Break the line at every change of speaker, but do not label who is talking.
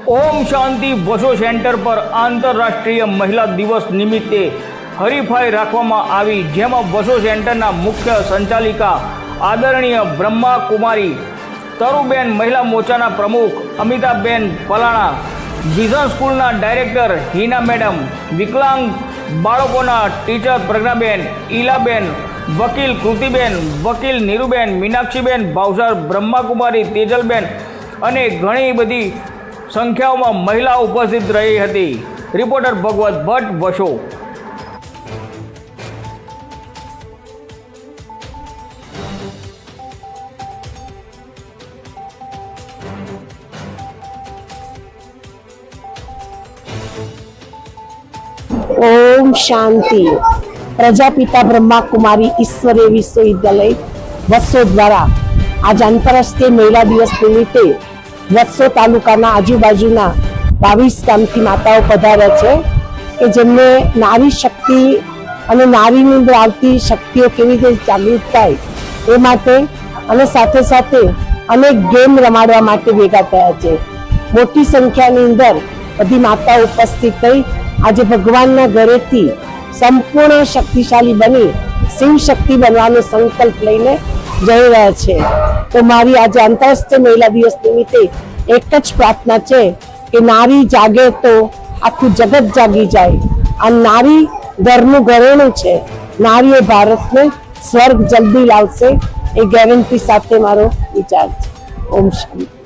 Om Shanti वशो centre पर आंतरराष्ट्रीय महिला दिवस निमित्ते हरीफाई राखवामां आवी, जेमां वशो सेंटरना मुख्य संचालिका आदरणीय ब्रह्मा कुमारी, तरुबेन महिला मोर्चाना प्रमुख अमिताबेन पलाणा, विजन स्कूलना डायरेक्टर हीना मैडम, विकलांग बाळकोना टीचर प्रज्ञाबेन, ईलाबेन, वकील कृतिबेन, वकील नीरुबेन, मीनाक्षीबेन, भावसार ब्रह्माकुमारी, तेजलबेन अने घणी बधी संख्याओं में महिला उपस्थित रही थी। रिपोर्टर भगवत भट्ट, वशो।
ओम शांति। प्रजापिता ब्रह्मा कुमारी ईश्वरीय विश्वविद्यालय वसो द्वारा आज आंतरराष्ट्रीय महिला दिवस निमित्ते वसो तालुकाना आजूबाजूना 22 गामथी माताओं पधार्या छे के जेमने नारी शक्ति अने नारीनी अंदर आवती शक्तिओ केवी रीते जागृत थाय ए माटे अने साथे साथे अनेक गेम रमाडवा माटे भेगा थया छे। मोटी संख्यानी अंदर बधी माताओ उपस्थित थई आज भगवानना घरेथी संपूर्ण शक्तिशाली बनी शिव शक्ति बनवानो संकल्प लईने जई रह्या छे। तो मारी आज आंतरराष्ट्रीय महिला दिवस निमित्ते एक ज प्रार्थना छे कि नारी जागे तो आखू जगत जागी जाए। आ नारी घरनु घरेणुं छे, नारी ए भारतने स्वर्ग जल्दी लावशे ए गेरंटी साथे मारो विचार छे। ओम शांति।